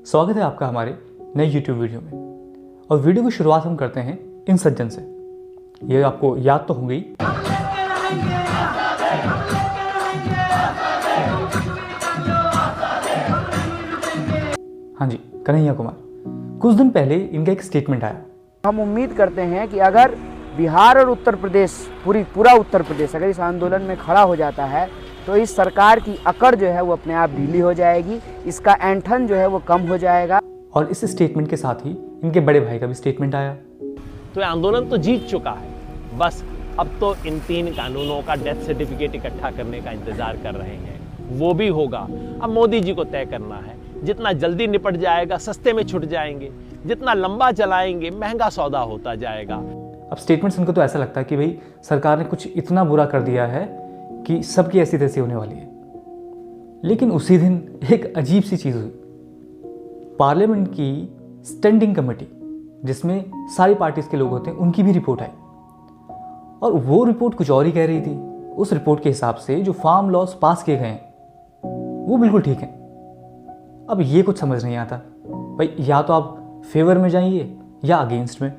स्वागत है आपका हमारे नए YouTube वीडियो में। और वीडियो की शुरुआत हम करते हैं इन सज्जन से। ये आपको याद तो होंगी। हाँ जी, कन्हैया कुमार। कुछ दिन पहले इनका एक स्टेटमेंट आया। हम उम्मीद करते हैं कि अगर बिहार और उत्तर प्रदेश पूरा उत्तर प्रदेश अगर इस आंदोलन में खड़ा हो जाता है तो इस सरकार की अकड़ जो है वो अपने आप ढीली हो जाएगी, इसका ऐंठन जो है वो कम हो जाएगा। और इस स्टेटमेंट के साथ ही इनके बड़े भाई का भी स्टेटमेंट आया। तो ये आंदोलन तो जीत चुका है, बस अब तो इन 3 कानूनों का डेथ सर्टिफिकेट इकट्ठा करने का इंतजार कर रहे हैं। वो भी होगा, अब मोदी जी को तय करना है। जितना जल्दी निपट जाएगा सस्ते में छुट जाएंगे, जितना लंबा चलाएंगे महंगा सौदा होता जाएगा। अब स्टेटमेंट सुनकर तो ऐसा लगता है कि भाई सरकार ने कुछ इतना बुरा कर दिया है कि सबकी ऐसी तैसी होने वाली है। लेकिन उसी दिन एक अजीब सी चीज़ हुई। पार्लियामेंट की स्टैंडिंग कमेटी, जिसमें सारी पार्टीज के लोग होते हैं, उनकी भी रिपोर्ट आई और वो रिपोर्ट कुछ और ही कह रही थी। उस रिपोर्ट के हिसाब से जो फार्म लॉज पास किए गए हैं वो बिल्कुल ठीक हैं। अब ये कुछ समझ नहीं आता भाई, या तो आप फेवर में जाइए या अगेंस्ट में।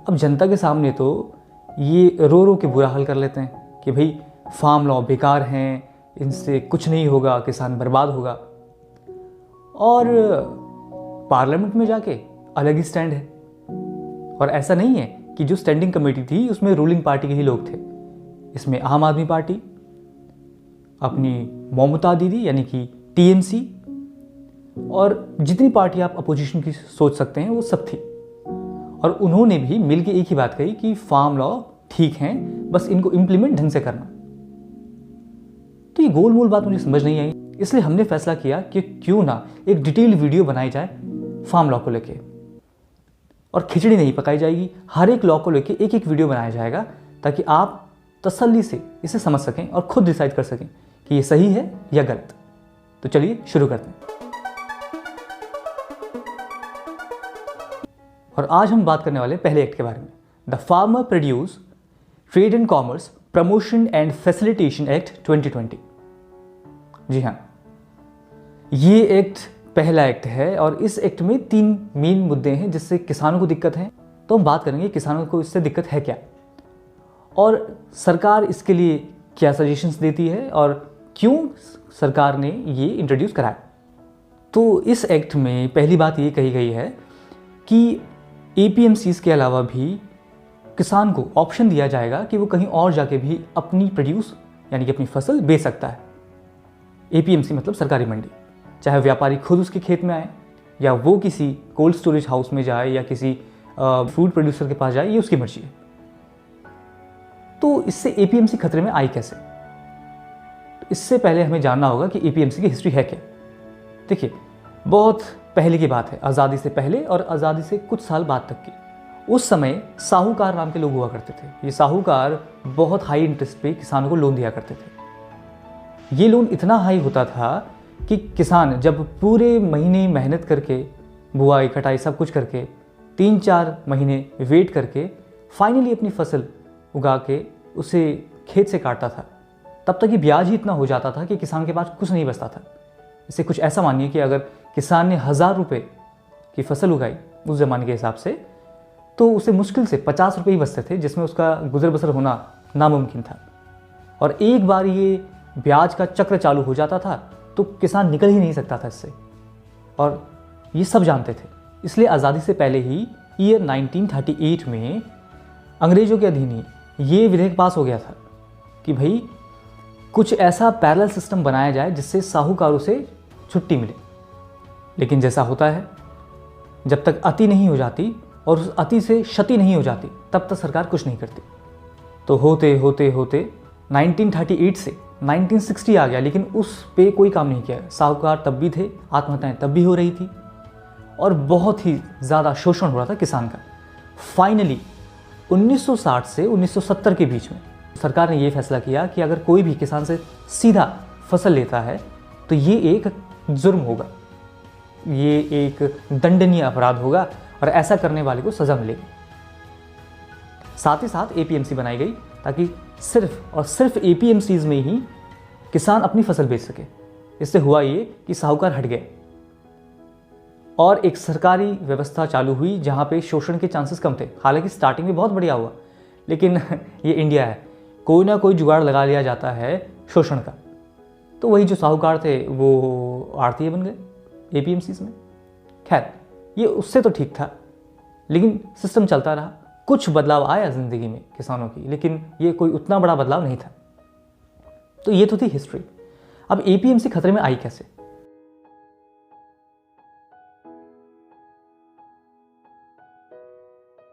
अब जनता के सामने तो ये रो रो के बुरा हाल कर लेते हैं कि भाई फार्म लॉ बेकार हैं, इनसे कुछ नहीं होगा, किसान बर्बाद होगा। और पार्लियामेंट में जाके अलग ही स्टैंड है। और ऐसा नहीं है कि जो स्टैंडिंग कमेटी थी उसमें रूलिंग पार्टी के ही लोग थे। इसमें आम आदमी पार्टी, अपनी ममता दीदी यानी कि टीएमसी, और जितनी पार्टी आप अपोजिशन की सोच सकते हैं वो सब थी। और उन्होंने भी मिलकर एक ही बात कही कि फार्म लॉ ठीक हैं, बस इनको इंप्लीमेंट ढंग से करना। तो ये गोल मोल बात मुझे समझ नहीं आई, इसलिए हमने फैसला किया कि क्यों ना एक डिटेल्ड वीडियो बनाई जाए फार्म लॉ को लेके। और खिचड़ी नहीं पकाई जाएगी, हर एक लॉ को लेके एक एक वीडियो बनाया जाएगा ताकि आप तसल्ली से इसे समझ सकें और खुद डिसाइड कर सकें कि ये सही है या गलत। तो चलिए शुरू करते हैं। और आज हम बात करने वाले पहले एक्ट के बारे में, the farmer produce trade and commerce promotion and facilitation act 2020। जी हाँ, ये एक्ट पहला एक्ट है और इस एक्ट में 3 मेन मुद्दे हैं जिससे किसानों को दिक्कत है। तो हम बात करेंगे किसानों को इससे दिक्कत है क्या, और सरकार इसके लिए क्या सजेशंस देती है और क्यों सरकार ने ये इंट्रोड्यूस कराया। तो इस एक्ट में पहली बात ये कही गई है कि एपीएमसीज के अलावा भी किसान को ऑप्शन दिया जाएगा कि वो कहीं और जाके भी अपनी प्रोड्यूस यानी कि अपनी फसल बेच सकता है। एपीएमसी मतलब सरकारी मंडी, चाहे व्यापारी खुद उसके खेत में आए या वो किसी कोल्ड स्टोरेज हाउस में जाए या किसी फूड प्रोड्यूसर के पास जाए, ये उसकी मर्जी है। तो इससे एपीएमसी खतरे में आई कैसे? तो इससे पहले हमें जानना होगा कि एपीएमसी की हिस्ट्री है क्या। देखिए, बहुत पहले की बात है, आज़ादी से पहले और आज़ादी से कुछ साल बाद तक की। उस समय साहूकार नाम के लोग हुआ करते थे। ये साहूकार बहुत हाई इंटरेस्ट पे किसानों को लोन दिया करते थे। ये लोन इतना हाई होता था कि किसान जब पूरे महीने मेहनत करके, बुआई कटाई सब कुछ करके, 3-4 महीने वेट करके फाइनली अपनी फसल उगा के उसे खेत से काटता था, तब तक ये ब्याज ही इतना हो जाता था कि किसान के पास कुछ नहीं बचता था। इसे कुछ ऐसा मानिए कि अगर किसान ने 1000 रुपये की फसल उगाई उस ज़माने के हिसाब से, तो उसे मुश्किल से 50 रुपये ही बचते थे, जिसमें उसका गुजर बसर होना नामुमकिन था। और एक बार ये ब्याज का चक्र चालू हो जाता था तो किसान निकल ही नहीं सकता था इससे, और ये सब जानते थे। इसलिए आज़ादी से पहले ही ईयर 1938 में अंग्रेज़ों के अधीन ही ये विधेयक पास हो गया था कि भाई कुछ ऐसा पैरेलल सिस्टम बनाया जाए जिससे साहूकारों से छुट्टी मिले। लेकिन जैसा होता है, जब तक अति नहीं हो जाती और उस अति से क्षति नहीं हो जाती तब तक सरकार कुछ नहीं करती। तो होते होते होते 1938 से 1960 आ गया, लेकिन उस पे कोई काम नहीं किया। साहूकार तब भी थे, आत्महत्याएं तब भी हो रही थी और बहुत ही ज़्यादा शोषण हो रहा था किसान का। फाइनली 1960 से 1970 के बीच में सरकार ने ये फैसला किया कि अगर कोई भी किसान से सीधा फसल लेता है तो ये एक जुर्म होगा, ये एक दंडनीय अपराध होगा और ऐसा करने वाले को सज़ा मिलेगी। साथ ही साथ एपीएमसी बनाई गई ताकि सिर्फ और सिर्फ एपीएमसीज में ही किसान अपनी फसल बेच सके। इससे हुआ ये कि साहूकार हट गए और एक सरकारी व्यवस्था चालू हुई जहाँ पे शोषण के चांसेस कम थे। हालांकि स्टार्टिंग में बहुत बढ़िया हुआ, लेकिन ये इंडिया है, कोई ना कोई जुगाड़ लगा लिया जाता है शोषण का। तो वही जो साहूकार थे वो आड़ती बन गए एपीएमसीज में। खैर, ये उससे तो ठीक था, लेकिन सिस्टम चलता रहा। कुछ बदलाव आया ज़िंदगी में किसानों की, लेकिन ये कोई उतना बड़ा बदलाव नहीं था। तो ये तो थी हिस्ट्री। अब एपीएमसी खतरे में आई कैसे?